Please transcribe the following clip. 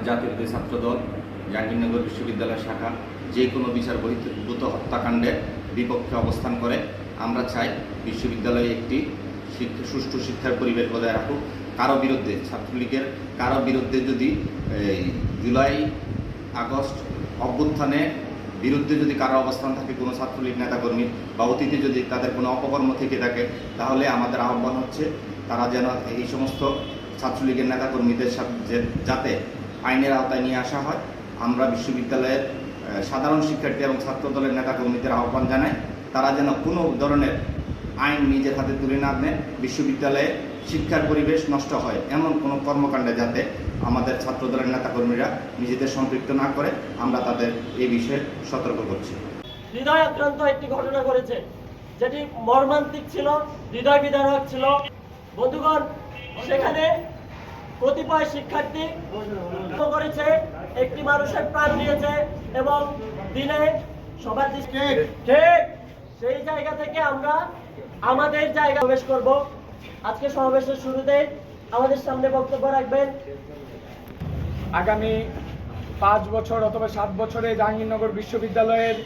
জাতীয়তাবাদী ছাত্রদল জাহাঙ্গীরনগর বিশ্ববিদ্যালয় শাখা যে কোনো বিচার বহির্ভূত হত্যাকাণ্ডের বিপক্ষে অবস্থান করে। আমরা চাই বিশ্ববিদ্যালয়ে একটি সুষ্ঠু শিক্ষার পরিবেশ বজায় রাখুক। কারো বিরুদ্ধে, ছাত্রলীগের কারো বিরুদ্ধে যদি জুলাই আগস্ট অভ্যুত্থানে বিরুদ্ধে যদি কারো অবস্থান থাকে, কোনো ছাত্রলীগ নেতাকর্মীর বা অতীতে যদি তাদের কোনো অপকর্ম থেকে থাকে, তাহলে আমাদের আহ্বান হচ্ছে তারা যেন এই সমস্ত ছাত্রলীগের নেতাকর্মীদের সাথে যাতে আইনের আওতায় নিয়ে আসা হয়। আমরা বিশ্ববিদ্যালয়ের সাধারণ শিক্ষার্থী এবং ছাত্রদলের নেতাকর্মীদের আহ্বান জানাই তারা যেন কোনো ধরনের আইন নিজের হাতে তুলে না নেয়। বিশ্ববিদ্যালয়ে শিক্ষার পরিবেশ নষ্ট হয় এমন কোনো কর্মকাণ্ডে যাতে আমাদের ছাত্রদলের নেতাকর্মীরা নিজেদের সম্পৃক্ত না করে, আমরা তাদের এই বিষয়ে সতর্ক করছি। হৃদয় আক্রান্ত একটি ঘটনা ঘটেছে, যেটি মর্মান্তিক ছিল, হৃদয় বিদারক ছিল। বন্ধুগণ, সেখানে কতিপয় শিক্ষার্থী করেছে, একটি মানুষের প্রাণ দিয়েছে এবং দিনে সবার ঠিক সেই জায়গা থেকে আমরা আমাদের জায়গা প্রবেশ করব। আজকে সমাবেশের শুরুতে আমাদের সামনে বক্তব্য রাখবেন আগামী 5 বছর অথবা 7 বছরে জাহাঙ্গীরনগর বিশ্ববিদ্যালয়ের